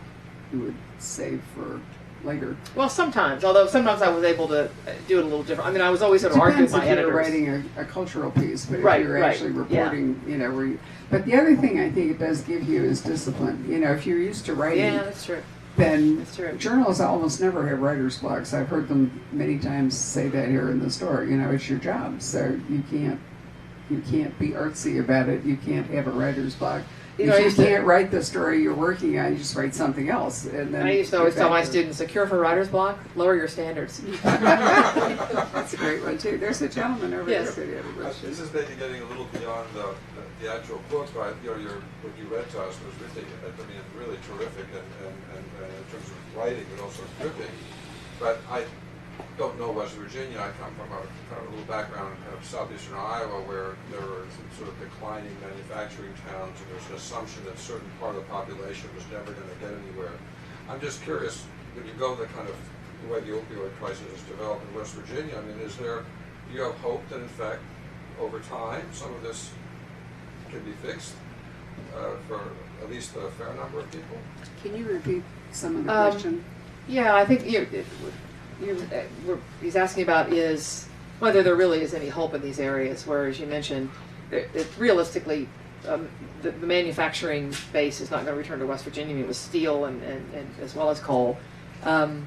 you would save for later. Well, sometimes I was able to do it a little different. I mean, I was always sort of arguing with my editors. You're writing a cultural piece, but Right, if you're right, actually reporting, but the other thing I think it does give you is discipline. If you're used to writing, Yeah, that's true. then That's true. journalists almost never have writer's blocks. I've heard them many times say that here in the store. It's your job, so you can't be artsy about it. You can't have a writer's block. If you can't write the story you're working on, you just write something else. And then I used to always tell my students, a cure for writer's block, lower your standards. That's a great one too. There's a gentleman over Yes. there. That had a question. This is maybe getting a little beyond the actual book, but what you read to us was really terrific, and in terms of writing, but also gripping. But I don't know West Virginia. I come from a kind of a little background in kind of southeastern Iowa, where there were some sort of declining manufacturing towns, and there's an assumption that a certain part of the population was never going to get anywhere. I'm just curious, when you go the way the opioid crisis has developed in West Virginia, do you have hope that in fact over time some of this can be fixed for at least a fair number of people? Can you repeat some of the question? Yeah, I think he's asking about is whether there really is any hope in these areas where, as you mentioned, realistically, the manufacturing base is not going to return to West Virginia. It was steel and as well as coal. I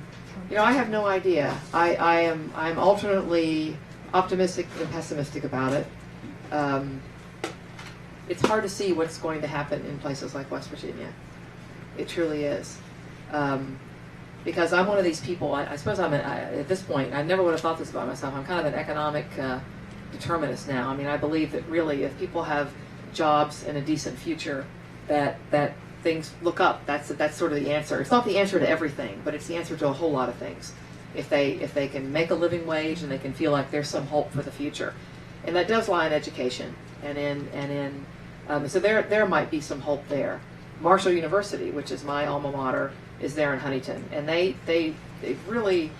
have no idea. I'm alternately optimistic and pessimistic about it. It's hard to see what's going to happen in places like West Virginia. It truly is. Because I'm one of these people, I suppose at this point, I never would have thought this about myself. I'm kind of an economic determinist now. I mean, I believe that really if people have jobs and a decent future, that things look up. That's sort of the answer. It's not the answer to everything, but it's the answer to a whole lot of things. If they can make a living wage and they can feel like there's some hope for the future, and that does lie in education so there might be some hope there. Marshall University, which is my alma mater, is there in Huntington, and they've really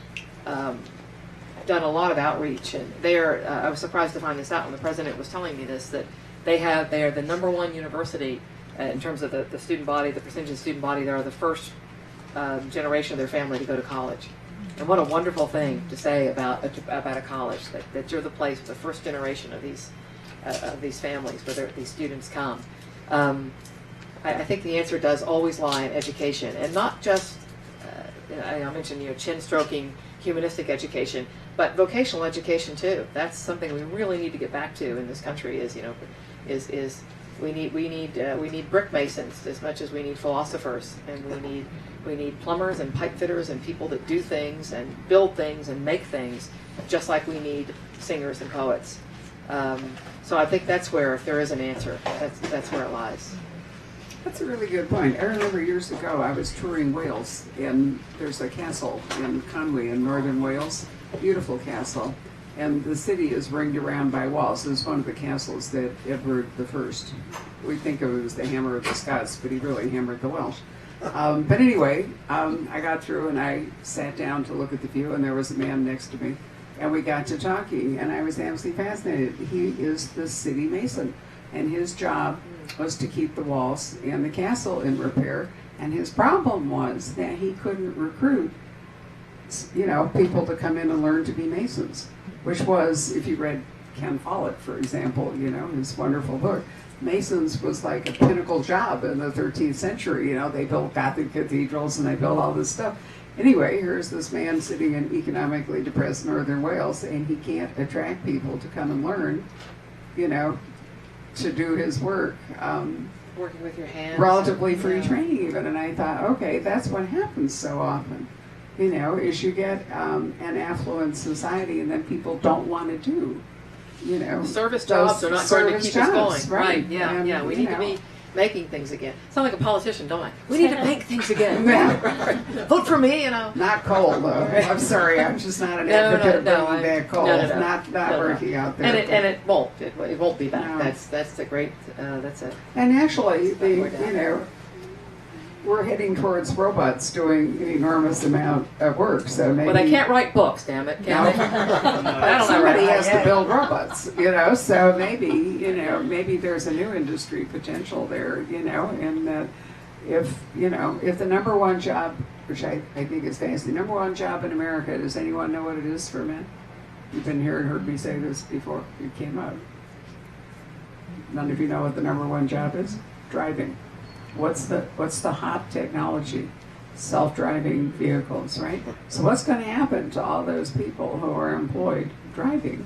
done a lot of outreach, and I was surprised to find this out when the president was telling me this, that they are the #1 university in terms of the student body, the percentage of the student body. They are the first generation of their family to go to college, and what a wonderful thing to say about a college, that you're the place, the first generation of these families where these students come. I think the answer does always lie in education, and not just, I mentioned, chin stroking, humanistic education, but vocational education too. That's something we really need to get back to in this country. We need brick masons as much as we need philosophers, and we need plumbers and pipe fitters and people that do things and build things and make things, just like we need singers and poets. So I think that's where, if there is an answer, that's where it lies. That's a really good point. I remember years ago I was touring Wales, and there's a castle in Conwy in northern Wales, beautiful castle, and the city is ringed around by walls. It's one of the castles that Edward I, we think of it as the hammer of the Scots, but he really hammered the Welsh. But anyway, I got through and I sat down to look at the view, and there was a man next to me, and we got to talking, and I was absolutely fascinated. He is the city mason, and his job was to keep the walls and the castle in repair, and his problem was that he couldn't recruit people to come in and learn to be masons, which was, if you read Ken Follett, for example, his wonderful book, Masons was like a pinnacle job in the 13th century. They built Gothic cathedrals and they built all this stuff. Anyway, here's this man sitting in economically depressed northern Wales, and he can't attract people to come and learn, to do his work. Working with your hands. Relatively free training even. And I thought, okay, that's what happens so often, is you get an affluent society and then people don't want to do, service jobs are not going to keep us going. Right. Yeah. We need to be making things again. Sound like a politician, don't I? We need to make things again. Vote for me, Not coal, though. I'm sorry, I'm just not an advocate of bringing back coal. Not working out there. And it won't. It won't be back. No. That's a great. That's it. And actually, we're heading towards robots doing an enormous amount of work. So maybe. Well, they can't write books, damn it. Can they? But somebody has to build robots, So maybe there's a new industry potential there, and that if the #1 job, which I think is fantastic, the #1 job in America, does anyone know what it is for men? You've been here and heard me say this before it came out. None of you know what the #1 job is? Driving. What's the hot technology? Self-driving vehicles, right? So what's going to happen to all those people who are employed driving?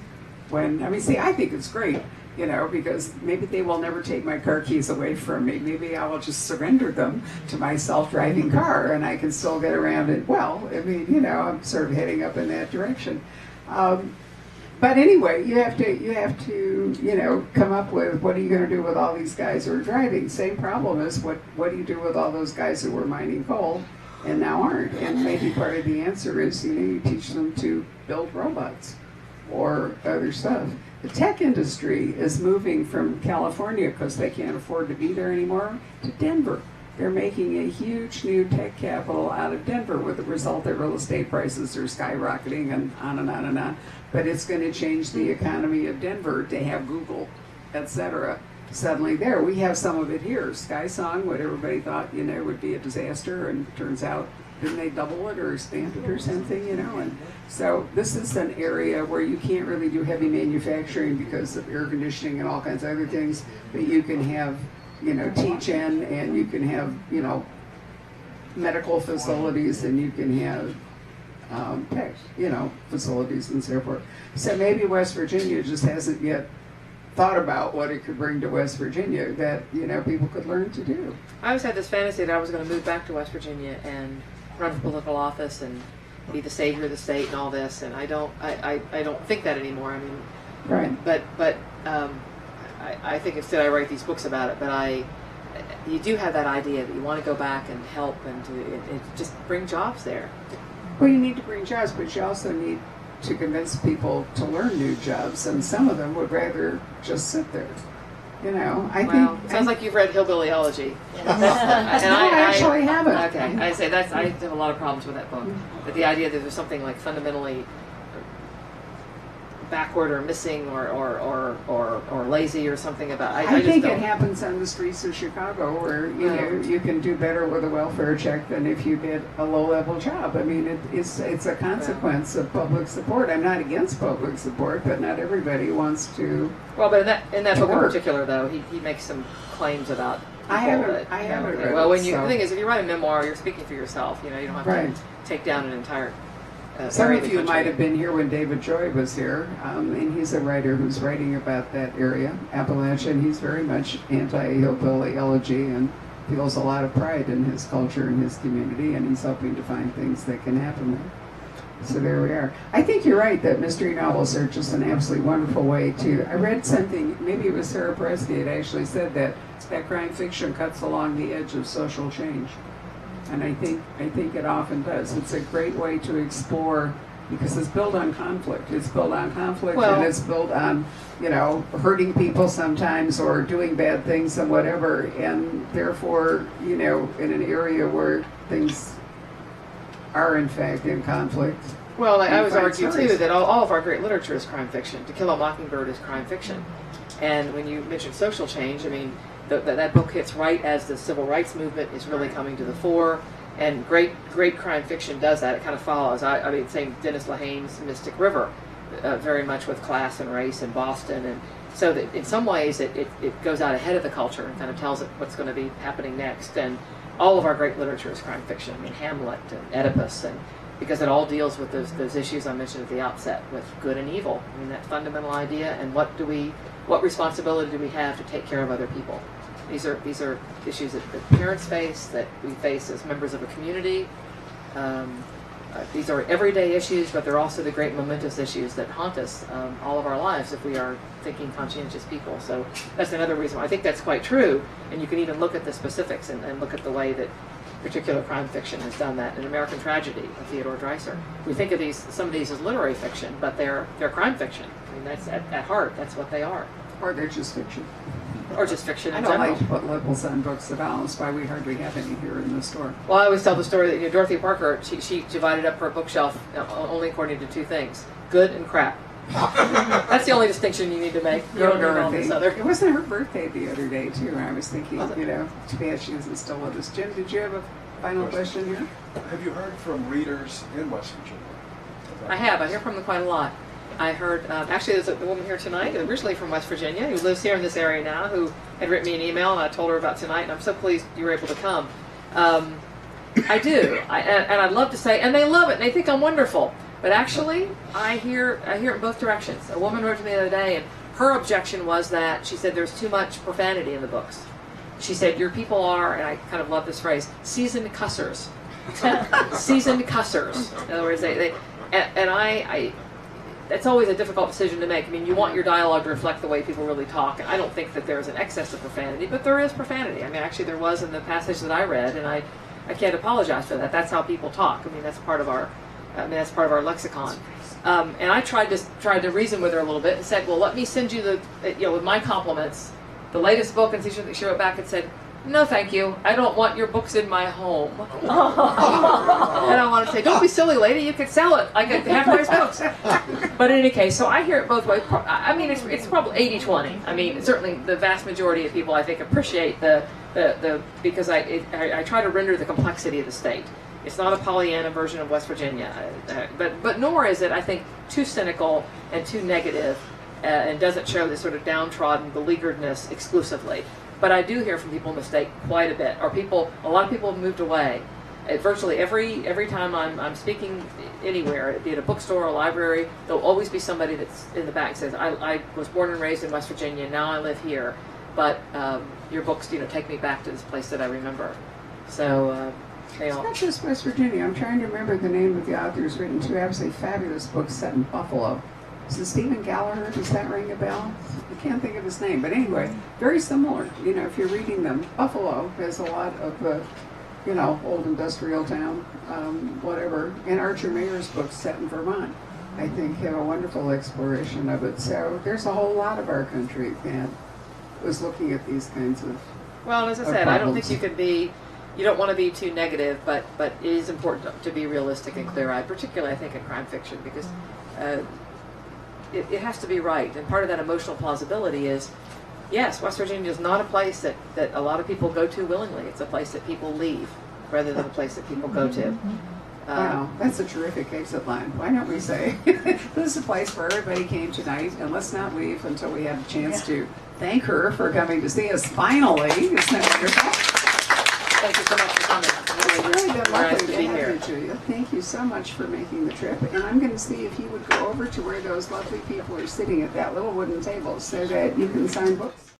I think it's great, because maybe they will never take my car keys away from me. Maybe I will just surrender them to my self-driving car, and I can still get around it well. I'm sort of heading up in that direction. But anyway, you have to come up with, what are you going to do with all these guys who are driving? Same problem as what do you do with all those guys who were mining coal and now aren't? And maybe part of the answer is, you teach them to build robots or other stuff. The tech industry is moving from California, because they can't afford to be there anymore, to Denver. They're making a huge new tech capital out of Denver, with the result that real estate prices are skyrocketing and on and on and on. But it's going to change the economy of Denver to have Google, etc. suddenly there. We have some of it here. Sky Song, what everybody thought, would be a disaster, and turns out, didn't they double it or stamp it or something, And so this is an area where you can't really do heavy manufacturing because of air conditioning and all kinds of other things, but you can have, teach-in, and you can have, medical facilities, and you can have facilities and so forth. So maybe West Virginia just hasn't yet thought about what it could bring to West Virginia that, people could learn to do. I always had this fantasy that I was going to move back to West Virginia and run for political office and be the savior of the state and all this, and I don't think that anymore. I mean, right. But I think instead I write these books about it. But you do have that idea that you want to go back and help and to just bring jobs there. Well, you need to bring jobs, but you also need to convince people to learn new jobs, and some of them would rather just sit there. Sounds like you've read Hillbilly Elegy. I actually haven't. Okay, I have a lot of problems with that book. But the idea that there's something like fundamentally backward or missing or lazy or something about. I think it happens on the streets of Chicago, where you can do better with a welfare check than if you did a low-level job. I mean, it's a consequence of public support. I'm not against public support, but not everybody wants to. Well, but in that book in work. particular, though, he makes some claims about. I haven't read well, it, the thing is, if you write a memoir, you're speaking for yourself. You don't have to take down an entire. Some of you might have been here when David Joy was here, and he's a writer who's writing about that area, Appalachia, and he's very much anti-hillbilly elegy and feels a lot of pride in his culture and his community, and he's hoping to find things that can happen there. So there we are. I think you're right that mystery novels are just an absolutely wonderful way to. I read something, maybe it was Sarah Presti, it actually said that crime fiction cuts along the edge of social change. And I think it often does. It's a great way to explore, because it's built on conflict. It's built on conflict, and it's built on, hurting people sometimes or doing bad things and whatever. And therefore, in an area where things are in fact in conflict. Well, I always argue too that all of our great literature is crime fiction. To Kill a Mockingbird is crime fiction. And when you mention social change, I mean, that book hits right as the civil rights movement is really coming to the fore, and great crime fiction does that. It kind of follows. I mean, same Dennis Lehane's Mystic River, very much with class and race in Boston, and so that in some ways it goes out ahead of the culture and kind of tells it what's going to be happening next. And all of our great literature is crime fiction. I mean, Hamlet and Oedipus, and because it all deals with those issues I mentioned at the outset, with good and evil. I mean, that fundamental idea, and what responsibility do we have to take care of other people? These are issues that parents face, that we face as members of a community. These are everyday issues, but they're also the great momentous issues that haunt us all of our lives if we are thinking conscientious people. So that's another reason why I think that's quite true. And you can even look at the specifics and look at the way that particular crime fiction has done that. In American Tragedy of Theodore Dreiser, we think of some of these as literary fiction, but they're crime fiction. I mean, that's at heart, that's what they are. Or they're just fiction. Or just fiction in general. I don't general. like to put labels on books at all. That's why we hardly have any here in the store. Well, I always tell the story that Dorothy Parker, she divided up her bookshelf only according to two things: good and crap. That's the only distinction you need to make. You don't need all this other. It wasn't her birthday the other day, too. I was thinking, too bad she isn't still with us. Jim, did you have a final question here? Have you heard from readers in West Virginia? I have. I hear from them quite a lot. I heard, actually there's a woman here tonight, originally from West Virginia, who lives here in this area now, who had written me an email, and I told her about tonight, and I'm so pleased you were able to come. I do, and I'd love to say, and they love it, and they think I'm wonderful. But actually, I hear it in both directions. A woman wrote to me the other day, and her objection was that, she said, there's too much profanity in the books. She said, your people are, and I kind of love this phrase, seasoned cussers. Seasoned cussers. In other words, I that's always a difficult decision to make. I mean, you want your dialogue to reflect the way people really talk. And I don't think that there's an excess of profanity, but there is profanity. I mean, actually there was in the passage that I read, and I can't apologize for that. That's how people talk. I mean, that's part of our lexicon. And I tried to reason with her a little bit and said, well, let me send you with my compliments, the latest book. And she wrote back and said, no thank you, I don't want your books in my home. And I want to say, don't be silly, lady, you could sell it. I could have nice books. But in any case, so I hear it both ways. I mean, it's probably 80-20. I mean, certainly the vast majority of people, I think, appreciate because I try to render the complexity of the state. It's not a Pollyanna version of West Virginia, but nor is it, I think, too cynical and too negative, and doesn't show this sort of downtrodden beleagueredness exclusively. But I do hear from people in the state quite a bit, or a lot of people have moved away. Virtually every time I'm speaking anywhere, be it a bookstore or a library, there'll always be somebody that's in the back that says, I was born and raised in West Virginia, now I live here, but your books, take me back to this place that I remember. So they It's all. not just West Virginia. I'm trying to remember the name of the author who's written two absolutely fabulous books set in Buffalo. Is it Stephen Gallagher? Does that ring a bell? I can't think of his name. But anyway, very similar. If you're reading them, Buffalo has a lot of, old industrial town, whatever. And Archer Mayer's books set in Vermont, I think, have a wonderful exploration of it. So there's a whole lot of our country that was looking at these kinds of. Well, as I said, I don't think you don't want to be too negative, but it is important to be realistic and clear-eyed, particularly, I think, in crime fiction, because it has to be right. And part of that emotional plausibility is, yes, West Virginia is not a place that a lot of people go to willingly. It's a place that people leave rather than a place that people go to. Wow, that's a terrific exit line. Why don't we say, this is a place where everybody came tonight, and let's not leave until we have a chance to thank her for coming to see us finally. Isn't that wonderful? Thank you so much for coming. It's really been Nice lovely to to be have here. you, Julia. Thank you so much for making the trip. And I'm going to see if you would go over to where those lovely people are sitting at that little wooden table so that you can sign books.